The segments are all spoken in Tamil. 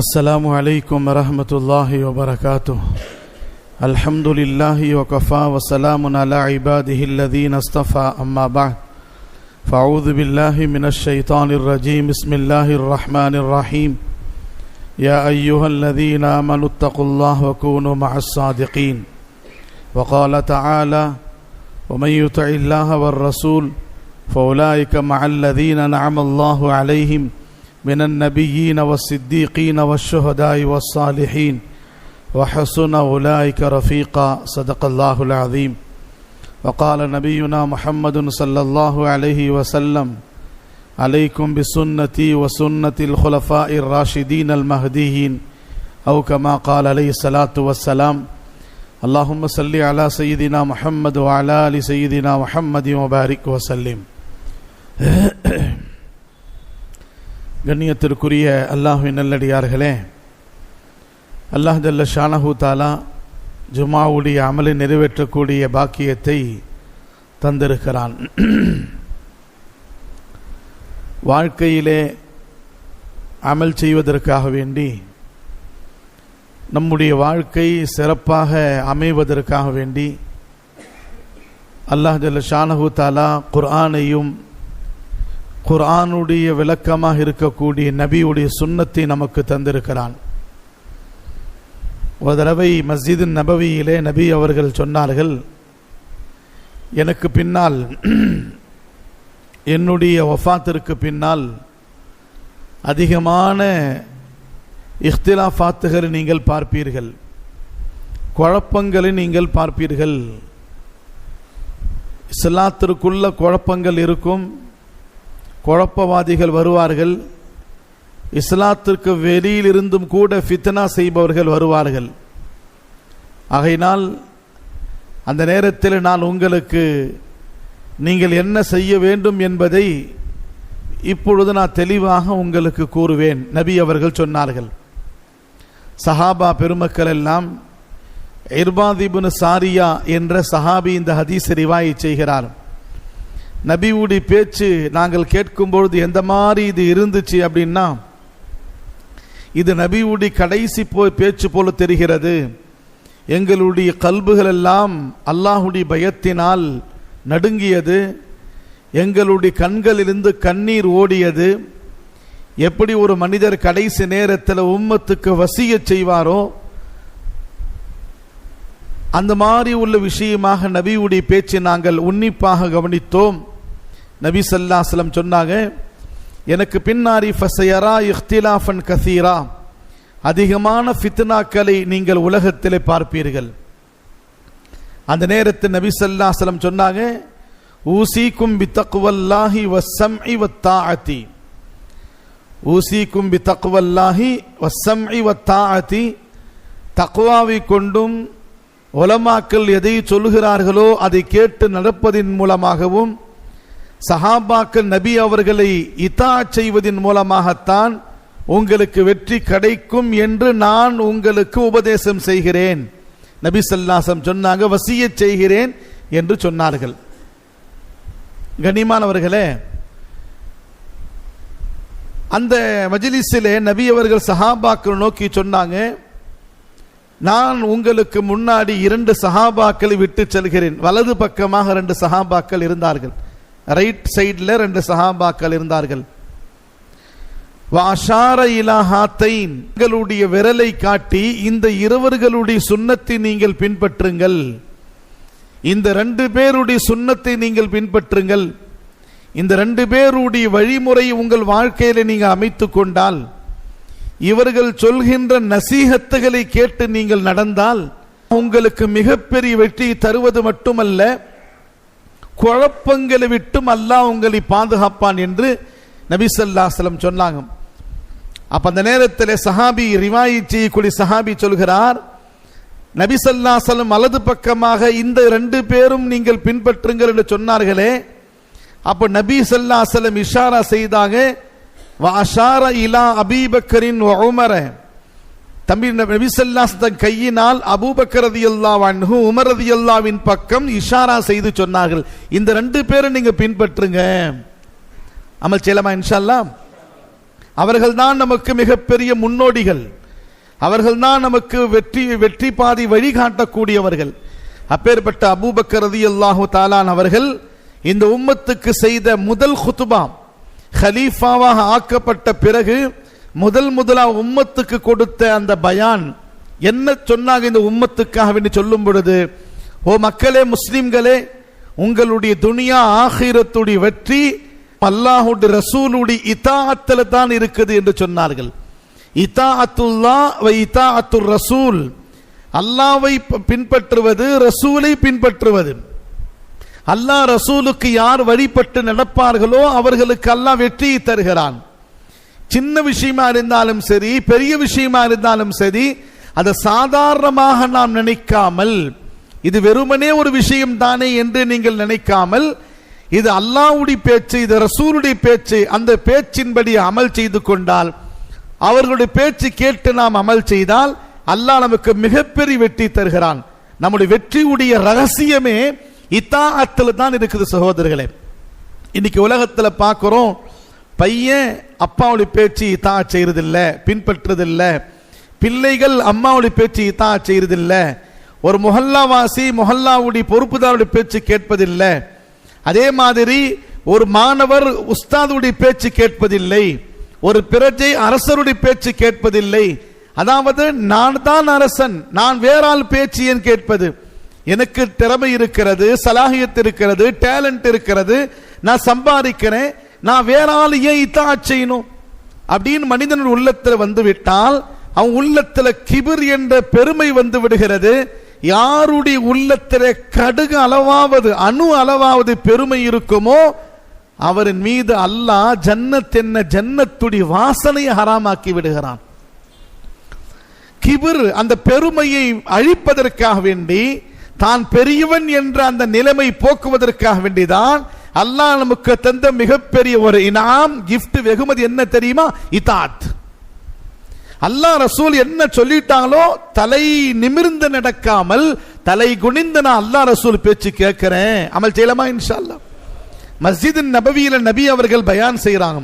السلام عليكم ورحمة الله وبركاته. الحمد لله وكفى وسلام على عباده الذين اصطفى أما بعد فأعوذ بالله من الشيطان الرجيم. بسم الله الرحمن الرحيم. يا أيها الذين آمنوا اتقوا الله وكونوا مع الصادقين. وقال تعالى: ومن يطع الله والرسول فأولئك مع الذين أنعم الله عليهم من النبيين والصديقين والشهداء والصالحين وحسن أولئك رفيقا. صدق الله العظيم. وقال نبينا محمد صلى الله عليه وسلم: عليكم بسنتي وسنة الخلفاء الراشدين المهديين، أو كما قال عليه الصلاة والسلام. اللهم صل على سيدنا محمد وعلى آل سيدنا محمد وبارك وسلم. கண்ணியத்திற்குரிய அல்லாஹ்வின் நல்லடியார்களே, அல்லாஹ் ஜல்ல ஷானஹு தாலா ஜுமாவுடைய அமலை நிறைவேற்றக்கூடிய பாக்கியத்தை தந்திருக்கிறான். வாழ்க்கையிலே அமல் செய்வதற்காக வேண்டி, நம்முடைய வாழ்க்கை சிறப்பாக அமைவதற்காக வேண்டி அல்லாஹ் ஜல்ல ஷானஹு தாலா குர்ஆனையும் குர்ஆனுடைய விளக்கமாக இருக்கக்கூடிய நபியுடைய சுன்னத்தை நமக்கு தந்திருக்கிறான். ஒரு தடவை மஸ்ஜிது நபவியிலே நபி அவர்கள் சொன்னார்கள், எனக்கு பின்னால், என்னுடைய வஃபாத்திற்கு பின்னால் அதிகமான இஃப்திலாஃபாத்துகளை நீங்கள் பார்ப்பீர்கள், குழப்பங்களை நீங்கள் பார்ப்பீர்கள். இஸ்லாத்திற்குள்ள குழப்பங்கள் இருக்கும், குழப்பவாதிகள் வருவார்கள், இஸ்லாத்திற்கு வெளியிலிருந்தும் கூட ஃபித்னா செய்பவர்கள் வருவார்கள். ஆகையினால் அந்த நேரத்தில் நான் உங்களுக்கு நீங்கள் என்ன செய்ய வேண்டும் என்பதை இப்பொழுது நான் தெளிவாக உங்களுக்கு கூறுவேன். நபி அவர்கள் சொன்னார்கள். சஹாபா பெருமக்கள் எல்லாம், இர்பாத் இப்னு சாரியா என்ற சஹாபி இந்த ஹதீஸ் ரிவாயத் செய்கிறார். நபியுடைய பேச்சு நாங்கள் கேட்கும்பொழுது எந்த மாதிரி இது இருந்துச்சு அப்படின்னா, இது நபியுடைய கடைசி பேச்சு போல தெரிகிறது. எங்களுடைய கல்புகள் எல்லாம் அல்லாஹுடைய பயத்தினால் நடுங்கியது, எங்களுடைய கண்களிலிருந்து கண்ணீர் ஓடியது. எப்படி ஒரு மனிதர் கடைசி நேரத்தில் உம்மத்துக்கு வசியத் செய்வாரோ அந்த மாதிரி உள்ள விஷயமாக நபியுடைய பேச்சை நாங்கள் உன்னிப்பாக கவனித்தோம். நபி ஸல்லல்லாஹு அலைஹி வஸல்லம் சொன்னாங்க, எனக்கு பின்னாடி ஃபஸயரா இக்திலாஃபன் கஸீரா, அதிகமான ஃபித்னாக்களை நீங்கள் உலகத்திலே பார்ப்பீர்கள். அந்த நேரத்தில் நபி ஸல்லல்லாஹு அலைஹி வஸல்லம் சொன்னாங்க, ஊசிக்கும் பித்தக்வல்லாஹி வஸ்ஸம்இ வத்தாஅதி, ஊசிக்கும் பித்தக்வல்லாஹி வஸ்ஸம்இ வத்தாஅதி, தக்வாவை கொண்டும் உலமாக்கள் எதை சொல்கிறார்களோ அதை கேட்டு நடப்பதின் மூலமாகவும், சஹாபாக்கள் நபி அவர்களை இத்தாஅத் செய்வதின் மூலமாகத்தான் உங்களுக்கு வெற்றி கிடைக்கும் என்று நான் உங்களுக்கு உபதேசம் செய்கிறேன். நபி ஸல்லல்லாஹு அலைஹி வஸல்லம் சொன்னாங்க, வசியத் செய்கிறேன் என்று சொன்னார்கள். கண்ணியமானவர்களே, அந்த மஜ்லிஸிலே நபி அவர்கள் சஹாபாக்கள் நோக்கி சொன்னாங்க, நான் உங்களுக்கு முன்னாடி 2 சஹாபாக்களை விட்டு செல்கிறேன். வலது பக்கமாக 2 சஹாபாக்கள் இருந்தார்கள், ரைட் சைடில் 2 சஹாபாக்கள் இருந்தார்கள். வஅஷார இலா ஹாத்தைன், உங்களுடைய விரலை காட்டி இந்த இருவர்களுடைய சுன்னத்தை நீங்கள் பின்பற்றுங்கள், இந்த 2 பேருடைய சுன்னத்தை நீங்கள் பின்பற்றுங்கள். இந்த 2 பேருடைய வழிமுறை உங்கள் வாழ்க்கையில நீங்கள் அமைத்து கொண்டால், இவர்கள் சொல்கின்ற நசீஹத்துகளை கேட்டு நீங்கள் நடந்தால் உங்களுக்கு மிகப்பெரிய வெற்றி தருவது மட்டுமல்ல, குழப்பங்களை விட்டும் அல்லாஹ் உங்களை பாதுகாப்பான் என்று நபி ஸல்லல்லாஹு அலைஹி வஸல்லம் சொன்னாங்க. அப்ப அந்த நேரத்தில் சஹாபி, ரிவாயத் செய்யக்கூடிய சஹாபி சொல்கிறார், நபி ஸல்லல்லாஹு அலைஹி வஸல்லம் வலது பக்கமாக இந்த 2 பேரும் நீங்கள் பின்பற்றுங்கள் என்று சொன்னார்களே, அப்ப நபி ஸல்லல்லாஹு அலைஹி வஸல்லம் இஷாரா செய்தாங்க, வஅஷார இலா அபீபக்கரின் வ உமர, தம்பி நபி ஸல்லல்லாஹு அலைஹி வஸல்லம் கையினால் அபூபக்கர் ரலியல்லாஹு அன்ஹு, உமர் ரலியல்லாஹுவின் பக்கம் இஷாரா செய்து சொன்னார்கள், இந்த 2 பேரை நீங்க பின்பற்றுங்க. அமல் செய்யலாமா இன்ஷா அல்லாஹ்? அவர்கள்தான் நமக்கு மிகப்பெரிய முன்னோடிகள், அவர்கள்தான் நமக்கு வெற்றி பாதி வழிகாட்டக்கூடியவர்கள். அப்பேற்பட்ட அபூபக்கர் ரலியல்லாஹு தஆலா அவர்கள் இந்த உம்மத்துக்கு செய்த முதல் குத்பா, ஹலீஃபாவாக ஆக்கப்பட்ட பிறகு முதலாக உம்மத்துக்கு கொடுத்த அந்த பயான் என்ன சொன்னாங்க? இந்த உம்மத்துக்காக வேண்டி சொல்லும் பொழுது, ஓ மக்களே, முஸ்லிம்களே, உங்களுடைய துனியா ஆகிரத்துடைய வெற்றி அல்லாஹுடைய ரசூலுடைய இதாஅத்துல தான் இருக்குது என்று சொன்னார்கள். இதாஅத்துல்லாஹ் வ இதாஅத்துர் ரசூல், அல்லாஹ்வை பின்பற்றுவது, ரசூலை பின்பற்றுவது. அல்லாஹ் ரசூலுக்கு யார் வழிபட்டு நடப்பார்களோ அவர்களுக்கு அல்லாஹ் வெற்றியை தருகிறான். சின்ன விஷயமா இருந்தாலும் சரி, பெரிய விஷயமா இருந்தாலும் சரி, அதை சாதாரணமாக நாம் நினைக்காமல், இது வெறுமனே ஒரு விஷயம் தானே என்று நீங்கள் நினைக்காமல், இது அல்லாஹ்வுடைய பேச்சு, இது ரசூலுடைய பேச்சு, அந்த பேச்சின்படி அமல் செய்து கொண்டால், அவர்களுடைய பேச்சு கேட்டு நாம் அமல் செய்தால் அல்லாஹ் நமக்கு மிகப்பெரிய வெற்றி தருகிறான். நம்முடைய வெற்றியுடைய ரகசியமே இத்தாஅத்துல தான் இருக்குது சகோதரர்களே. இன்னைக்கு உலகத்துல பார்க்கிறோம், பையன் அப்பாவுடைய பேச்சு இத்தாஅத் செய்யறதில்லை, பின்பற்றுறதில்லை. பிள்ளைகள் அம்மாவுடைய பேச்சு இத்தாஅத் செய்யறதில்லை. ஒரு முஹல்லாவாசி முஹல்லாவுடைய பொறுப்புதாருடைய பேச்சு கேட்பதில்லை. அதே மாதிரி ஒரு மாணவர் உஸ்தாதுடைய பேச்சு கேட்பதில்லை. ஒரு பிரஜை அரசருடைய பேச்சு கேட்பதில்லை. அதாவது நான் தான் அரசன், நான் வேறால் பேச்சு ஏன் கேட்பது? எனக்கு திறமை இருக்கிறது, சலாஹியத் இருக்கிறது, டேலண்ட் இருக்கிறது, நான் சம்பாதிக்கிறேன், நான் வேறால் ஏன் இத்தாஅத் செய்யணும் அப்படின்னு மனிதன் உள்ளத்தில் வந்து விட்டால், அவன் உள்ளத்தில் கிபிர் என்ற பெருமை வந்து விடுகிறது. யாருடைய உள்ளத்தில் கடுகு அளவாவது, அணு அளவாவது பெருமை இருக்குமோ அவரின் மீது அல்லாஹ் ஜன்னத் என்ன ஜன்னத்துடைய வாசனையை ஹராமாக்கி விடுகிறான். கிபிர், அந்த பெருமையை அழிப்பதற்காக வேண்டி, தான் பெரியவன் என்ற அந்த நிலைமை போக்குவதற்காக வேண்டிதான் அல்லாஹ் நமக்கு தந்த மிகப்பெரிய ஒரு இனாம், கிஃப்ட், வெகுமதி என்ன தெரியுமா? இத்தாஅத். அல்லாஹ் ரசூல் என்ன சொல்லிட்டாங்களோ தலை நிமிர்ந்து நடக்காமல், தலை குனிந்து நான் அல்லாஹ் ரசூல் பேச்சு கேட்கிறேன், அமல் செய்யலாமா? இன்ஷா அல்லாஹ். மஸ்ஜித் நபவியில நபி அவர்கள் பயான் செய்யறாங்க.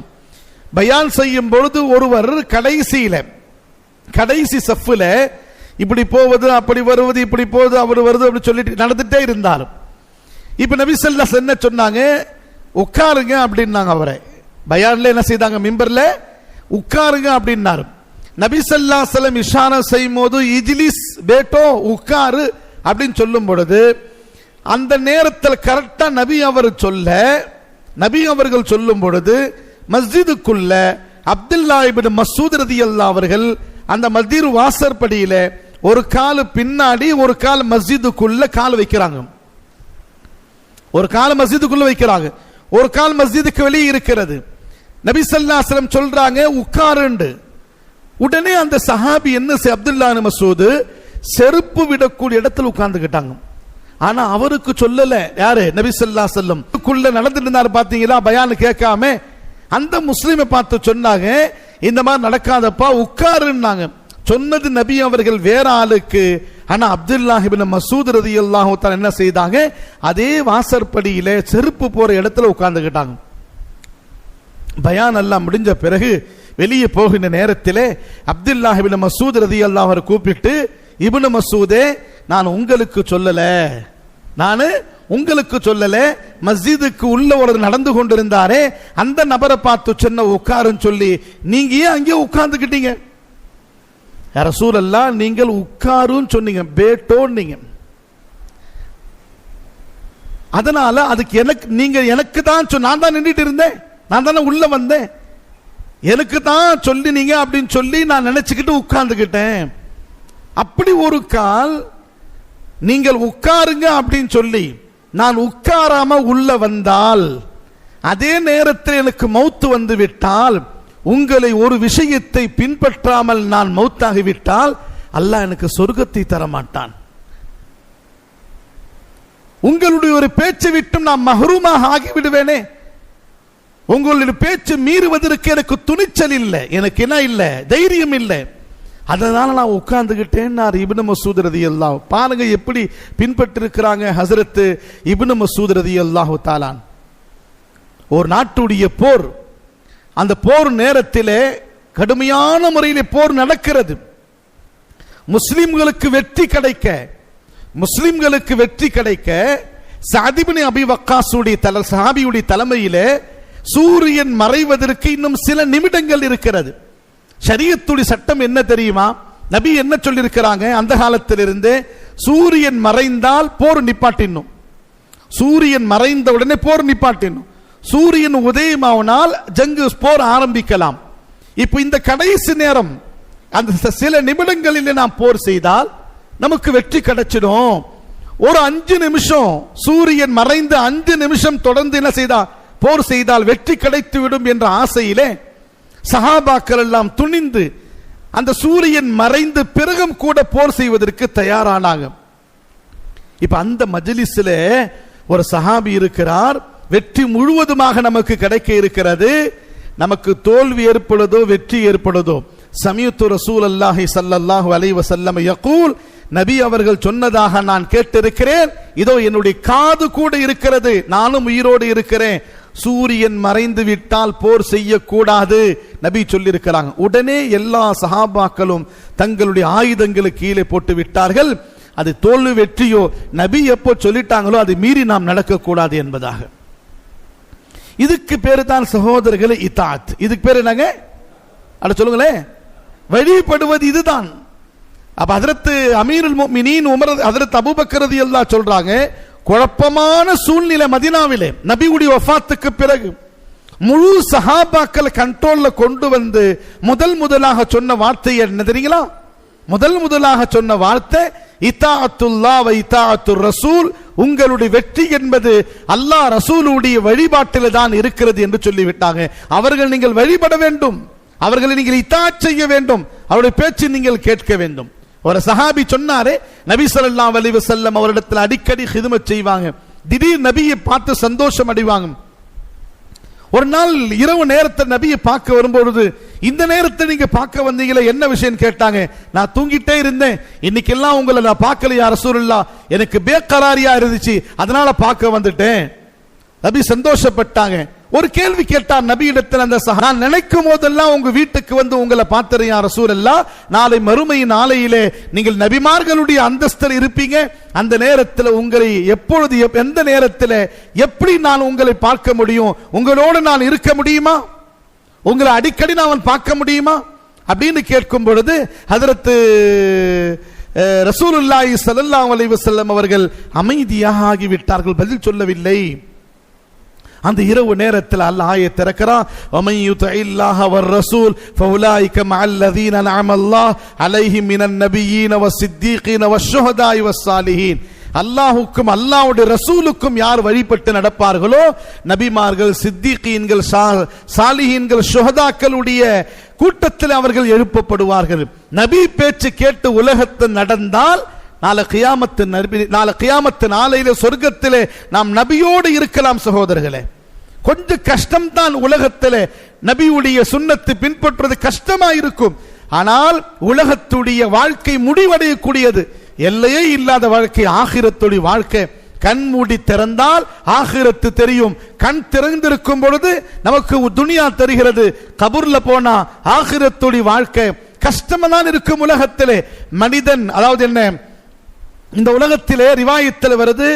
பயான் செய்யும் பொழுது ஒருவர் கடைசி சஃப்ல இப்படி போவது, அப்படி வருவது, இப்படி போவது, அவர் வருது, அப்படி சொல்லிட்டு நடந்துட்டே இருந்தாலும், இப்ப நபி ஸல்லல்லாஹு அலைஹி வஸல்லம் என்ன சொன்னாங்க? உட்காருங்க அப்படின்னாங்க. அவரை பயான்ல என்ன செய்தாங்க? மிம்பர்ல உட்காருங்க அப்படின்னாரு. நபி ஸல்லல்லாஹு அலைஹி வஸல்லம் இஷாரா செய்யும் போது இஜ்லிஸ் பேட்டோ, உட்காரு அப்படின்னு சொல்லும் பொழுது, அந்த நேரத்தில் கரெக்டா நபி அவர்கள் சொல்லும் பொழுது மஸ்ஜிதுக்குள்ள அப்துல்லாஹ் இப்னு மஸ்ஊத் ரலியல்லாஹு அவர்கள் அந்த மஸ்ஜித் வாசற்படியில ஒரு கால் பின்னாடி, ஒரு கால் மஸ்ஜிதுக்குள்ள கால் வைக்கிறாங்க. ஒரு கால் மஸ்ஜிதுக்குள்ள வைக்கிறாங்க, ஒரு கால் மஸ்ஜிதுக்கு வெளியே இருக்கிறது. நபி ஸல்லல்லாஹு அலைஹி வஸல்லம் சொல்றாங்க உட்காருண்டு. உடனே அந்த சஹாபி என்ன அப்துல்லாஹ் இப்னு மஸ்ஊத் செருப்பு விடக்கூடிய இடத்துல உட்கார்ந்துக்கிட்டாங்க. ஆனா அவருக்கு சொல்லல. யாரு? நபி ஸல்லல்லாஹு அலைஹி வஸல்லம் குள்ள நடந்துட்டு இருந்தாரு பாத்தீங்களா, பயான் கேட்காம. அந்த முஸ்லிமை பார்த்து சொன்னாங்க, இந்த மாதிரி நடக்காதப்பா, உட்காருன்னாங்க. சொன்னது நபி அவர்கள் வேற ஆளுக்கு. ஆனா அப்துல்லாஹ் இப்னு மஸ்ஊத் ரலியல்லாஹு தஆலா என்ன செய்தாங்க? அதே வாசற்படியில செருப்பு போற இடத்துல உட்கார்ந்துக்கிட்டாங்க. பயான் எல்லாம் முடிஞ்ச பிறகு வெளியே போகின்ற நேரத்திலே அப்துல்லாஹ் இப்னு மஸ்ஊத் ரலியல்லாஹு அவரை கூப்பிட்டு, இப்னு மஸ்ஊதே, நான் உங்களுக்கு சொல்லல, மஸ்ஜிதுக்கு உள்ள ஒரு நடந்து கொண்டிருந்தாரே அந்த நபரை பார்த்து சொன்ன உட்காருன்னு சொல்லி, நீங்க ஏன் அங்கே உட்கார்ந்துக்கிட்டீங்க? யா ரசூலல்லாஹ், நீங்கள் உட்காருன்னு சொன்னீங்க, பேட்டோன்னீங்க. அதனால அதுக்கு எனக்கு தான் நான் தான் நின்றுட்டு இருந்தேன், நான் தானே உள்ள வந்தேன், எனக்கு தான் சொல்லினீங்க அப்படின்னு சொல்லி நான் நினைச்சுக்கிட்டு உட்கார்ந்துக்கிட்டேன். அப்படி ஒரு கால் நீங்கள் உட்காருங்க அப்படின்னு சொல்லி நான் உட்காராம உள்ள வந்தால், அதே நேரத்தில் எனக்கு மௌத்து வந்து விட்டால், உங்களை ஒரு விஷயத்தை பின்பற்றாமல் நான் மௌத்தாகிவிட்டால் அல்லாஹ் எனக்கு சொர்க்கத்தை தரமாட்டான். உங்களுடைய ஒரு பேச்சை விட்டும் நான் மஹ்ரூமாக ஆகிவிடுவேனே. உங்களுடைய பேச்சு மீறுவதற்கு எனக்கு துணிச்சல் இல்லை, எனக்கு என்ன இல்லை, தைரியம் இல்லை. அதனால நான் உட்கார்ந்துகிட்டேன். இப்னு மஸ்ஊத் ரலியல்லாஹு, பாருங்க எப்படி பின்பற்றிருக்கிறாங்க ஹஸரத் இப்னு மஸ்ஊத் ரலியல்லாஹு தஆலா. ஒரு நாட்டுடைய போர், அந்த போர் நேரத்திலே கடுமையான முறையில் போர் நடக்கிறது. முஸ்லிம்களுக்கு வெற்றி கிடைக்க சஅத் இப்னு அபி வக்காஸுடைய சஹாபியுடைய தலைமையிலே சூரியன் மறைவதற்கு இன்னும் சில நிமிடங்கள் இருக்கிறது. ஷரியத்துடைய சட்டம் என்ன தெரியுமா? நபி என்ன சொல்லியிருக்கிறாங்க? அந்த காலத்திலிருந்து சூரியன் மறைந்தால் போர் நிப்பாட்டினும், சூரியன் மறைந்த உடனே போர் நிப்பாட்டினும், சூரியன் உதயமானால் ஜங்கு போர் ஆரம்பிக்கலாம். இப்போ இந்த கடைசி நேரம், அந்த சில நிமிடங்களில் நாம் போர் செய்தால் நமக்கு வெற்றி கிடைச்சிடும். ஒரு 5 நிமிஷம், சூரியன் மறைந்து 5 நிமிஷம் தொடர்ந்து என்ன செய்தால் போர் செய்தால் வெற்றி கிடைத்து விடும் என்ற ஆசையிலே சஹாபாக்கள் எல்லாம் துணிந்து அந்த சூரியன் மறைந்து பிறகும் கூட போர் செய்வதற்கு தயாரானாங்க. இப்ப அந்த மஜ்லிஸ்ல ஒரு சஹாபி இருக்கிறார். வெற்றி முழுவதுமாக நமக்கு கிடைக்க இருக்கிறது. நமக்கு தோல்வி ஏற்படுதோ வெற்றி ஏற்படுதோ, சமீஅத்து ரசூலுல்லாஹி ஸல்லல்லாஹு அலைஹி வஸல்லம் யகூல், நபி அவர்கள் சொன்னதாக நான் கேட்டிருக்கிறேன். இதோ என்னுடைய காது கூட இருக்கிறது, நானும் உயிரோடு இருக்கிறேன். சூரியன் மறைந்து விட்டால் போர் செய்யக்கூடாது நபி சொல்லியிருக்கிறாங்க. உடனே எல்லா சஹாபாக்களும் தங்களுடைய ஆயுதங்களை கீழே போட்டு விட்டார்கள். அது தோல்வி வெற்றியோ நபி எப்போ சொல்லிட்டாங்களோ அதை மீறி நாம் நடக்கக்கூடாது என்பதாக. இதுக்கு பேரு தான் சகோதரர்களே இத்தாத். இதுக்கு பேரு என்னங்க? அட சொல்லுங்களேன். வழிபடுவது இதுதான். அப்ப ஹஜ்ரத் அமீருல் முஃமினீன் உமர், ஹஜ்ரத் அபூபக்கர் ரலியல்லாஹு சொல்றாங்க, குழப்பமான சூழ்நிலை மதீனாவிலே நபியுடைய வஃபாத்துக்கு பிறகு முழு சஹாபாக்களை கண்ட்ரோல்ல கொண்டு வந்து முதலாக சொன்ன வார்த்தை என்ன தெரியுங்களா? முதலாக சொன்ன வார்த்தை இத்தாஅத்துல்லாஹ் வ இத்தாஅத்துர் ரசூல். உங்களுடைய வெற்றி என்பது அல்லாஹ் ரசூலுடைய வழிபாட்டில் தான் இருக்கிறது என்று சொல்லிவிட்டாங்க. அவர்கள் நீங்கள் வழிபட வேண்டும், அவர்களை நீங்கள் இத்தாஅத் செய்ய வேண்டும், அவருடைய பேச்சு நீங்கள் கேட்க வேண்டும். ஒரு சஹாபி சொன்னாரே, நபி ஸல்லல்லாஹு அலைஹி வஸல்லம் அவரிடத்தில் அடிக்கடி ஹிதுமத் செய்வாங்க. திடீர் நபியை பார்த்து சந்தோஷம் அடைவாங்க. ஒரு நாள் இரவு நேரத்தை நபியை பார்க்க வரும்பொழுது, இந்த நேரத்தை நீங்க பார்க்க வந்தீங்களே, என்ன விஷயம் கேட்டாங்க. நான் தூங்கிட்டே இருந்தேன், இன்னைக்கெல்லாம் உங்களை நான் பார்க்கலையா ரசூலுல்லாஹ், எனக்கு பேக்கராரியா இருந்துச்சு, அதனால பார்க்க வந்துட்டேன். நபி சந்தோஷப்பட்டாங்க. ஒரு கேள்வி கேட்டார் நபி இடத்தில் அந்த சஹாபி, நான் நினைக்கும் போதெல்லாம் உங்க வீட்டுக்கு வந்து உங்களை பார்த்தறியா ரசூலுல்லாஹ், நாளை மறுமை நாளையிலே நீங்கள் நபிமார்களுடைய அந்தஸ்தில் இருப்பீங்க, அந்த நேரத்தில் உங்களை எப்பொழுது எந்த நேரத்தில் எப்படி நான் உங்களை பார்க்க முடியும், உங்களோடு நான் இருக்க முடியுமா, உங்களை அடிக்கடி நான் பார்க்க முடியுமா அப்படின்னு கேட்கும் பொழுது ஹஜ்ரத் ரசூலுல்லாஹி ஸல்லல்லாஹு அலைஹி வஸல்லம் அவர்கள் அமைதியாக ஆகிவிட்டார்கள், பதில் சொல்லவில்லை. அந்த இரவு நேரத்தில் அல்லாஹ் ஆயத் திறக்கிறான், வமன் யுதிஇல்லாஹ வர் ரசூல் ஃபஉலாயிக மஅல்லதீன அன்அமல்லாஹு அலைஹிம் மினன் நபிய்யீன வஸ்ஸித்தீகீன வஷ்ஷுஹதாஇ வஸ்ஸாலிஹீன். அல்லாஹ்வுக்கும் அல்லாஹ்வுடைய ரசூலுக்கும் யார் வழிபட்டு நடப்பார்களோ, நபிமார்கள், சித்தீகீன்கள், சாலிஹீன்கள், ஷுஹதாக்களுடைய கூட்டத்தில் அவர்கள் எழுப்பப்படுவார்கள். நபி பேச்சு கேட்டு உலகத்தில் நடந்தால் நாளை கியாமத்து நாளையில சொர்க்கத்திலே நாம் நபியோடு இருக்கலாம். சகோதரர்களே, கொஞ்சம் கஷ்டம்தான் உலகத்திலே நபியுடைய சுன்னத்து பின்பற்றுவது கஷ்டமா இருக்கும். ஆனால் உலகத்துடைய வாழ்க்கை முடிவடையக்கூடியது, எல்லையே இல்லாத வாழ்க்கை ஆகிரத்துடைய வாழ்க்கை. கண் மூடி திறந்தால் ஆகிரத்து தெரியும், கண் திறந்திருக்கும் பொழுது நமக்கு துனியா தெரிகிறது. கபூர்ல போனா ஆகிரத்துடைய வாழ்க்கை கஷ்டமா தான் இருக்கும். உலகத்திலே மனிதன், அதாவது என்ன, இந்த உலகத்திலே ரிவாயத்தில் வருது,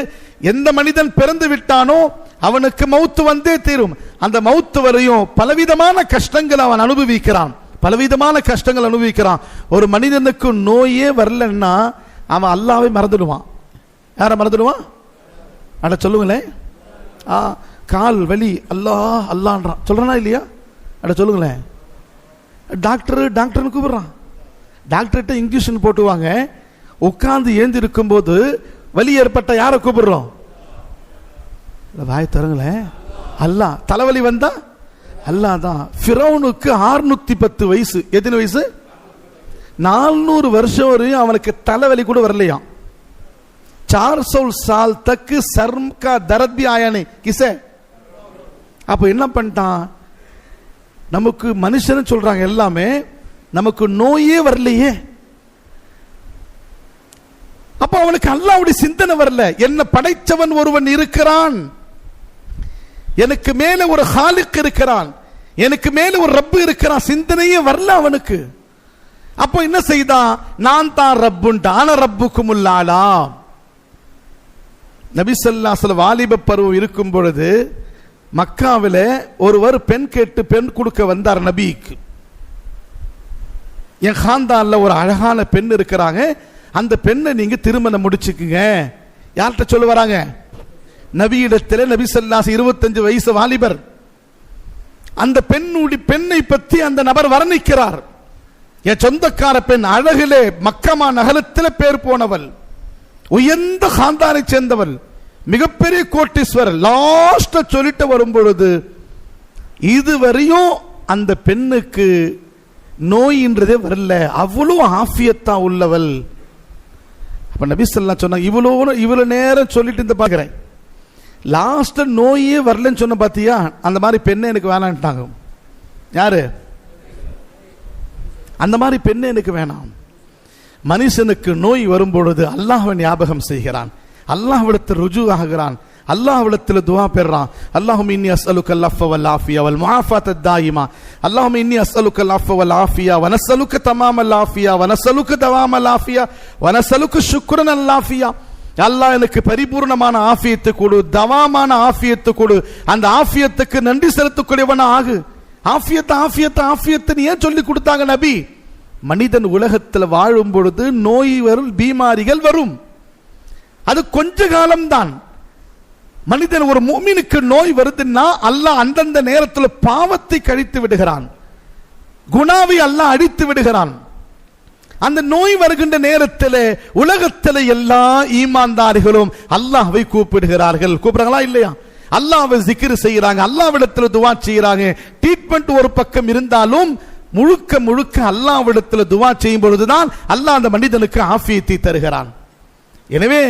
எந்த மனிதன் பிறந்து விட்டானோ அவனுக்கு மௌத்து வந்தே தீரும். அந்த மௌத்து வரையும் பலவிதமான கஷ்டங்கள் அவன் அனுபவிக்கிறான், பலவிதமான கஷ்டங்கள் அனுபவிக்கிறான். ஒரு மனிதனுக்கு நோயே வரலன்னா அவன் அல்லாஹ்வை மறந்துடுவான். யாரை மறந்துடுவான்? அட சொல்லுங்களேன். கால் வலி அல்லாஹ் அல்லான்றான், சொல்றானா இல்லையா? அட சொல்லுங்களேன். டாக்டர்னு கூப்பிடுறான், டாக்டர்கிட்ட இன்ஜெக்ஷன் போட்டுவாங்க. உட்கார்ந்து ஏந்தி இருக்கும் போது வலி ஏற்பட்ட யாரை கூப்பிடுறோம்? வாய் தருங்களேன், அல்லாஹ். தலைவலி வந்தா அல்லாஹ் தான். ஃபிரௌனுக்கு 610 வயசு. எத்தனை வயசு? 400 வருஷம் வரையும் அவனுக்கு தலைவலி கூட வரலையாம். 400 साल तक शर्म का दर्द भी आया नहीं किसे. அப்ப என்ன பண்ணிட்டான்? நமக்கு மனுஷன் சொல்றாங்க எல்லாமே, நமக்கு நோயே வரலையே. அப்ப அவனுக்கு அல்லாஹ்வுடைய சிந்தனை வரல. என்ன படைச்சவன் ஒருவன் இருக்கிறான், எனக்கு மேல ஒரு ஹாலிக் இருக்கிறான், எனக்கு மேல ஒரு ரப்பு இருக்கிறான், சிந்தனையே வரல அவனுக்கு. அப்போ என்ன செய்தான்? நான் தான் ரப்புன்ட்டு, ஆன ரப்புக்குமுல் ஆலா. நபி ஸல்லல்லாஹு அலைஹி வஸல்லம் வாலிப பருவம் இருக்கும் பொழுது மக்காவில ஒருவர் பெண் கேட்டு பெண் கொடுக்க வந்தார் நபிக்கு. என் காந்தான்ல ஒரு அழகான பெண் இருக்கிறாங்க, அந்த பெண்ணை நீங்க திருமணம் முடிச்சுக்குங்க. யார்கிட்ட சொல்ல வராங்க? நபியிடத்தில். நபி ஸல்லல்லாஹு அலைஹி வஸல்லம் 25 வயசு வாலிபர். அந்த பெண்ணை பற்றி அந்த நபர் வர்ணிக்கிறார். என் சொந்தக்கார பெண், அழகிலே மக்கமா நகரத்தில் பேர் போனவள், உயர்ந்த காந்தானை சேர்ந்தவள், மிகப்பெரிய கோட்டீஸ்வரர். லாஸ்ட் சொல்லிட்டு வரும் பொழுது இதுவரையும் அந்த பெண்ணுக்கு நோயின்றதே வரல, அவ்வளவு ஆஃபியத்தா உள்ளவள். அப்ப நபி ஸல்லல்லாஹு சொன்னாங்க, இவ்வளவு நேரம் சொல்லிட்டு இந்த பாக்குறேன், லாஸ்ட் நோயே வரலன்னு சொன்ன பாத்தியா, அந்த மாதிரி பெண்ணை எனக்கு வேணான்ட்டாங்க. யாரு? அந்த மாதிரி பெண்ணை எனக்கு வேணாம். மனுஷனுக்கு நோய் வரும் பொழுது அல்லாஹ்வை ஞாபகம் செய்கிறான், அல்லாஹ்விடத்தில் ருஜு ஆகிறான், அல்லாஹ்விடத்தில் துஆ பெறான். அல்லாஹும்ம இன்னி அஸ்அலுக்கல் அஃவ வல் ஆஃபியா வல் முஆஃபாத தாயிமா. அல்லாஹும்ம இன்னி அஸ்அலுக்கல் அஃவ வல் ஆஃபியா வ நஸ்அலுக தமாமல் ஆஃபியா வ நஸ்அலுக தவாமல் ஆஃபியா வ நஸ்அலுக ஷுக்ரனல் ஆஃபியா. அல்லாஹ் எனக்கு பரிபூர்ணமான ஆஃபியத்தை கொடு, தவாமான ஆஃபியத்தை கொடு, அந்த ஆஃபியத்துக்கு நன்றி செலுத்தக்கூடியவனா ஆகு. ஆஃபியத்தை ஏன் சொல்லி கொடுத்தாங்க நபி? மனிதன் உலகத்தில் வாழும் பொழுது நோய் வரும், பீமாரிகள் வரும், அது கொஞ்ச காலம்தான். மனிதன் ஒரு முஃமினுக்கு நோய் வருதுன்னா அல்லாஹ் அந்தந்த நேரத்தில் பாவத்தை கழித்து விடுகிறான், குனாவை அல்லாஹ் அழித்து விடுகிறான். அந்த நோய் வருகின்ற நேரத்தில் உலகத்தில் எல்லா ஈமான்தாரிகளும் அல்லாஹ்வை கூப்பிடுகிறார்கள். கூப்பிடுறாங்களா இல்லையா? அல்லாஹ்வை zikr செய்யறாங்க, அல்லாஹ்விடத்தில் துஆ செய்யறாங்க. ட்ரீட்மெண்ட் ஒரு பக்கம் இருந்தாலும் முழுக்க முழுக்க அல்லாஹ்விடத்தில் துஆ செய்யும் பொழுதுதான் அல்லாஹ் அந்த மனிதனுக்கு ஆஃபியத்தை தருகிறான். எனவே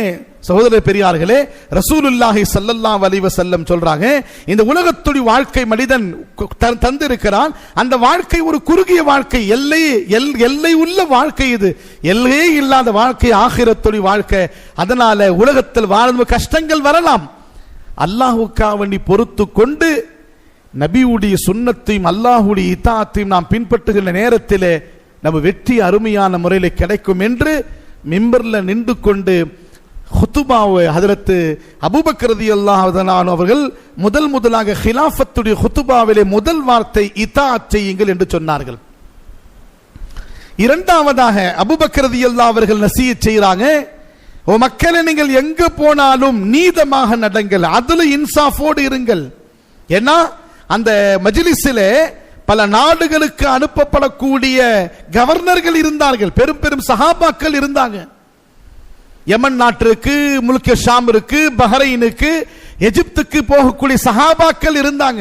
சகோதர பெரியார்களே, ரசூலுல்லாஹி ஸல்லல்லாஹு அலைஹி வஸல்லம் சொல்றாங்க, இந்த உலகத்துடைய வாழ்க்கை மனிதன் தந்திருக்கிறான். அந்த வாழ்க்கை ஒரு குறுகிய வாழ்க்கை, எல்லை உள்ள வாழ்க்கை. இது எல்லையே இல்லாத வாழ்க்கை ஆகிரத்துடைய வாழ்க்கை. அதனால உலகத்தில் வாழும் கஷ்டங்கள் வரலாம், அல்லாஹ்வுக்காக வேண்டி பொறுத்து கொண்டு நபியுடைய சுன்னத்தையும் அல்லாஹ்வுடைய இத்தாஅத்தையும் நாம் பின்பற்றுகின்ற நேரத்தில் நம்ம வெற்றி அருமையான முறையில் கிடைக்கும் என்று மிம்பர்ல நின்று கொண்டு ஹுதுபாவை ஹஜ்ரத் அபூபக்கர் ரலியல்லாஹு அன்ஹு அவர்கள் முதலாக ஹிலாஃபத்துடைய ஹுதுபாவிலே முதல் வார்த்தை இத்தாஅத் செய்யுங்கள் என்று சொன்னார்கள். இரண்டாவதாக அபூபக்கர் ரலியல்லாஹு அவர்கள் நஸீஹத் செய்றாங்க, ஓ மக்களே, நீங்கள் எங்க போனாலும் நீதமாக நடங்கள், அதுல இன்சாஃபோடு இருங்கள். ஏன்னா அந்த மஜ்லிஸிலே பல நாடுகளுக்கு அனுப்பப்படக்கூடிய கவர்னர்கள் இருந்தார்கள், பெரும் பெரும் சஹாபாக்கள் இருந்தாங்க. யமன் நாட்டிற்கு, முல்கே ஷாமிற்கு, பஹ்ரைனுக்கு, எகிப்துக்கு போகக்கூடிய சஹாபாக்கள் இருந்தாங்க.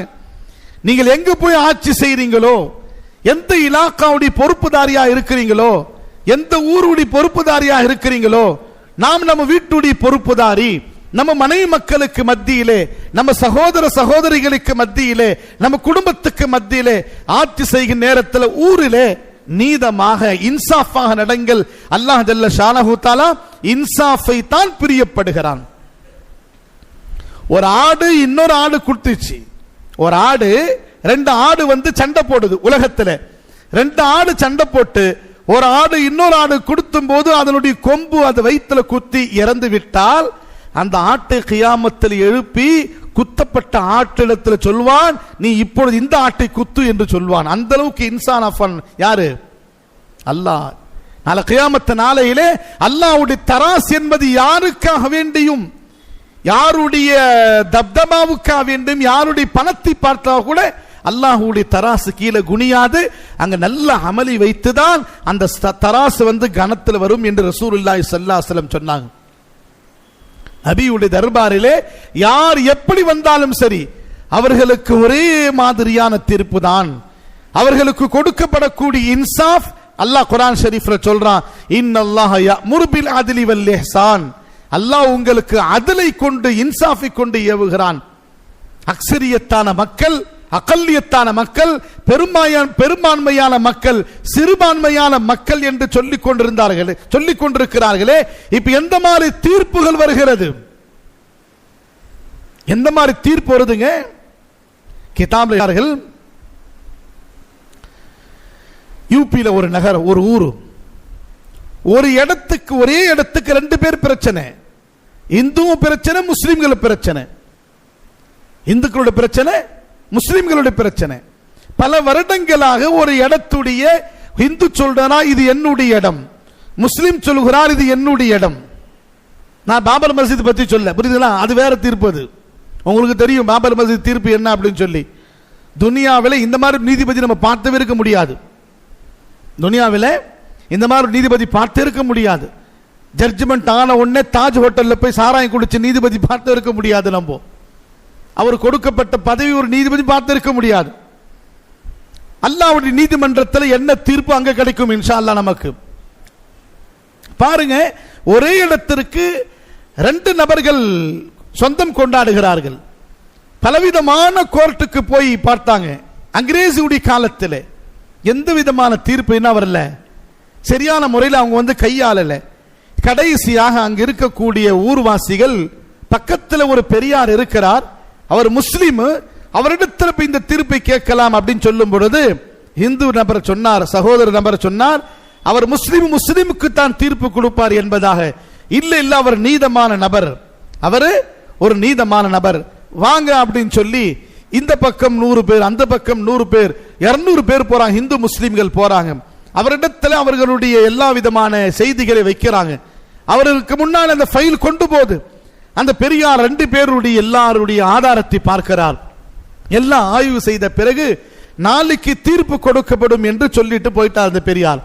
நீங்கள் எங்க போய் ஆட்சி செய்றீங்களோ, எந்த இலாக்காவுடைய பொறுப்புதாரியா இருக்கிறீங்களோ, எந்த ஊருடைய பொறுப்புதாரியா இருக்கிறீங்களோ, நாம் நம்ம வீட்டுடைய பொறுப்புதாரி, நம்ம மனைவி மக்களுக்கு மத்தியிலே, நம்ம சகோதர சகோதரிகளுக்கு மத்தியிலே, நம்ம குடும்பத்துக்கு மத்தியிலே ஆட்சி செய்கிற நேரத்தில் ஊரிலே நீதமாக இன்சாஃபாக நடங்கள். அல்லாஹ் ஜல்ல ஷானஹு தஆலா இன்சாஃபை தான் பிரியப்படுகிறான். ஒரு ஆடு இன்னொரு ஆடு குடுத்துச்சு, ஒரு ஆடு ரெண்டு ஆடு வந்து சண்டை போடுது உலகத்துல. ரெண்டு ஆடு சண்டை போட்டு ஒரு ஆடு இன்னொரு ஆடு கொடுத்தும் போது அதனுடைய கொம்பு அது வயிற்றுல குத்தி இறந்து விட்டால் அந்த ஆட்டை கியாமத்தில் எழுப்பி குத்தப்பட்ட ஆட்டிடத்தில் சொல்வான், நீ இப்பொழுது இந்த ஆட்டை குத்து என்று சொல்வான். அந்த அளவுக்கு இன்சான் அஃபன் யாரு? அல்லாஹ். நாளை கியாமத்து நாளையிலே அல்லாஹ்வுடைய தராஸ் என்பது யாருக்காக வேண்டியும், யாருடைய தப்தபாவுக்காக வேண்டும், யாருடைய பணத்தை பார்த்தா கூட அல்லாஹ்வுடைய தராசு கீழே குனியாது. அங்க நல்ல அமளி வைத்துதான் அந்த தராசு வந்து கணத்தில் வரும் என்று ரசூலுல்லாஹி ஸல்லல்லாஹு அலைஹி வஸல்லம் சொன்னாங்க. நபியுடைய தர்பாரிலே யார் எப்படி வந்தாலும் சரி அவர்களுக்கு ஒரே மாதிரியான தீர்ப்பு தான், அவர்களுக்கு கொடுக்கப்படக்கூடிய இன்சாஃப். அல்லாஹ் குர்ஆன் ஷரீஃப்ல சொல்றான், இன்னல்லாஹ யஅமுரு பில் அத்லி வல் இஹ்சான். அல்லாஹ் உங்களுக்கு அத்லை கொண்டு இன்சாஃபை கொண்டு ஏவுகிறான். அக்ஸரியத்தான மக்கள், அகல்லியத்தான மக்கள், பெரும்பான்மையான மக்கள், சிறுபான்மையான மக்கள் என்று சொல்லிக் கொண்டிருக்கிறார்களே, இப்ப எந்த மாதிரி தீர்ப்புகள் வருகிறது? எந்த மாதிரி தீர்ப்பு வருதுங்க? கிதாப்ல யூபியில ஒரு நகர், ஒரு ஊர், ஒரு இடத்துக்கு, ஒரே இடத்துக்கு 2 பேர் பிரச்சனை. இந்துவும் பிரச்சனை, முஸ்லிம்கள் பிரச்சனை. இந்துக்களுடைய பிரச்சனை, முஸ்லிம்களுடைய பிரச்சனை. பல வருடங்களாக ஒரு இடத்துடைய இந்து சொல்றா இது என்னுடைய இடம், முஸ்லிம் சொல்கிறார் இது என்னுடைய இடம். நான் பாபர் மஸ்ஜித் பத்தி சொல்ல, புரியுதுங்களா? அது வேற தீர்ப்பு. அது உங்களுக்கு தெரியும் பாபர் மஸ்ஜித் தீர்ப்பு என்ன அப்படின்னு சொல்லி. துனியாவில் இந்த மாதிரி நீதிபதி நம்ம பார்த்தவே இருக்க முடியாது. துனியாவில் இந்த மாதிரி நீதிபதி பார்த்தே இருக்க முடியாது. ஜட்ஜ்மெண்ட் ஆன உடனே தாஜ் ஹோட்டல்ல போய் சாராயம் குடிச்சு நீதிபதி பார்த்து இருக்க முடியாது. நம்ம அவர் கொடுக்கப்பட்ட பதவி ஒரு நீதிபதி பார்த்து இருக்க முடியாது. அல்லாஹ்வுடைய நீதிமன்றத்தில் என்ன தீர்ப்பு அங்க கிடைக்கும் இன்ஷா அல்லாஹ் நமக்கு. பாருங்க, ஒரே இடத்திற்கு 2 நபர்கள் சொந்தம் கொண்டாடுகிறார்கள். பலவிதமான கோர்ட்டுக்கு போய் பார்த்தாங்க. அங்கிரேசியுடைய காலத்தில் எந்த விதமான தீர்ப்பு என்ன வரல, சரியான முறையில் அவங்க கையாளல. கடைசியாக அங்க இருக்கக்கூடிய ஊர்வாசிகள், பக்கத்தில் ஒரு பெரியார் இருக்கிறார், அவர் முஸ்லிம், அவரிடத்தில் இந்த தீர்ப்பை கேட்கலாம் அப்படின்னு சொல்லும் பொழுது இந்து நபர் சொன்னார், சகோதர நபர் சொன்னார், அவர் முஸ்லிமுக்கு தான் தீர்ப்பு கொடுப்பார் என்பதாக. இல்ல இல்ல, அவர் நீதமான நபர், அவர் ஒரு நீதமான நபர், வாங்க அப்படின்னு சொல்லி இந்த பக்கம் 100 பேர், அந்த பக்கம் 100 பேர், 200 பேர் போறாங்க. இந்து முஸ்லிம்கள் போறாங்க. அவரிடத்தில் அவர்களுடைய எல்லா விதமான செய்திகளை வைக்கிறாங்க. அவருக்கு முன்னால் அந்த ஃபைல் கொண்டு போது அந்த பெரியார் 2 பேருடைய எல்லாருடைய ஆதாரத்தை பார்க்கிறார். எல்லாம் ஆய்வு செய்த பிறகு நாளைக்கு தீர்ப்பு கொடுக்கப்படும் என்று சொல்லிட்டு போயிட்டார் அந்த பெரியார்.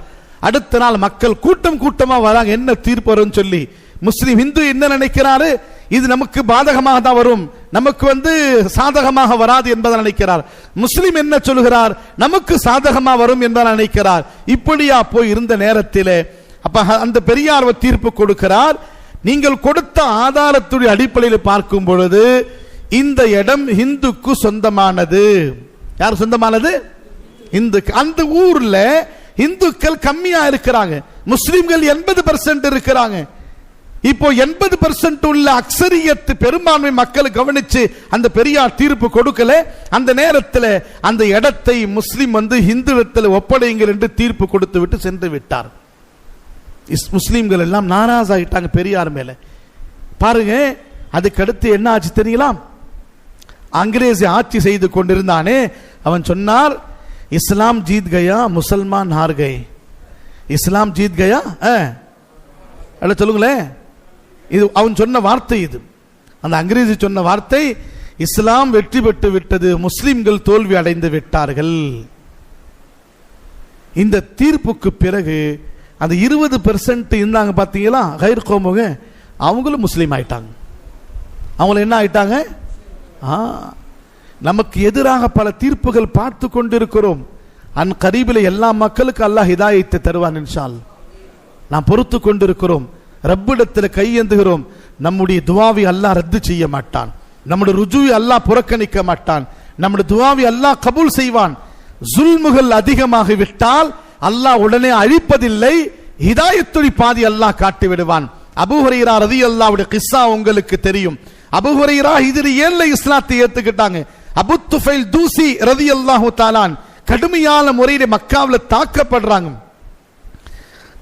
அடுத்த நாள் மக்கள் கூட்டமா வராங்க, என்ன தீர்ப்பு வரும் சொல்லி. முஸ்லிம் இந்து என்ன நினைக்கிறாரு, இது நமக்கு பாதகமாக தான் வரும், நமக்கு சாதகமாக வராது என்பதை நினைக்கிறார். முஸ்லிம் என்ன சொல்கிறார், நமக்கு சாதகமாக வரும் என்பதை நினைக்கிறார். இப்படியா போய் இருந்த நேரத்தில் அப்ப அந்த பெரியார் தீர்ப்பு கொடுக்கிறார். நீங்கள் கொடுத்த ஆதாரத்துடைய அடிப்படையில் பார்க்கும் பொழுது இந்த இடம் இந்துக்கு சொந்தமானது. யார் சொந்தமானது? இந்துக்கு. அந்த ஊர்ல இந்துக்கள் கம்மியா இருக்கிறாங்க, முஸ்லிம்கள் 80% இருக்கிறாங்க. இப்போ 80% உள்ள அக்ஸரியத்து பெரும்பான்மை மக்கள் கவனிச்சு அந்த பெரியார் தீர்ப்பு கொடுக்கல. அந்த நேரத்தில் அந்த இடத்தை முஸ்லிம் இந்து இடத்தில் ஒப்படையுங்கள் என்று தீர்ப்பு கொடுத்து விட்டு சென்று விட்டார். முஸ்லிம்கள் எல்லாம் நாராஸ் ஆகிட்டாங்க பெரியார் மேல. பாருங்க, அதுக்கடுத்து என்ன ஆச்சு தெரியுங்களா? அங்கிரேசி ஆட்சி செய்து கொண்டிருந்தானே, அவன் சொன்னார், இஸ்லாம் ஜீத் கயா முசல்மான் ஹார் கயே. இஸ்லாம் ஜீத் கயா, சொல்லுங்களேன். இது அவன் சொன்ன வார்த்தை. இது அந்த அங்கிரேசி சொன்ன வார்த்தை. இஸ்லாம் வெற்றி பெற்று விட்டது, முஸ்லிம்கள் தோல்வி அடைந்து விட்டார்கள். இந்த தீர்ப்புக்கு பிறகு அந்த 20% இருந்தாங்க பாத்தீங்களா, கைர் கோமுக, அவங்களும் முஸ்லீம் ஆயிட்டாங்க. அவங்கள என்ன ஆயிட்டாங்க? நமக்கு எதிராக பல தீர்ப்புகள் பார்த்து கொண்டிருக்கிறோம். அன் கரீபில் எல்லா மக்களுக்கு அல்லாஹ் ஹிதாயத்தை தருவான் இன்ஷா அல்லாஹ். நாம் பொறுத்து கொண்டிருக்கிறோம், ரப்பிடத்தில் கையேந்துகிறோம். நம்முடைய துவாவை அல்லாஹ் ரத்து செய்ய மாட்டான், நம்முடைய ருஜுவை அல்லாஹ் புறக்கணிக்க மாட்டான், நம்முடைய துவாவை அல்லாஹ் கபூல் செய்வான். ஜுல்முகள் அதிகமாக விட்டால் அல்லாஹ் உடனே அழிப்பதில்லை, ஹிதாயத்துடைய பாதி அல்லாஹ் காட்டி விடுவான். அபூ ஹுரைரா ரலியல்லாஹு கிஸ்ஸா உங்களுக்கு தெரியும். அபூ ஹுரைரா ஹிஜ்ரி 7 இஸ்லாத்தை ஏத்துக்கிட்டாங்க. அபூ துஃபைல் தூசி ரலியல்லாஹு தஆலா கடுமையான முறையில் மக்காவில் தாக்கப்படுறாங்க.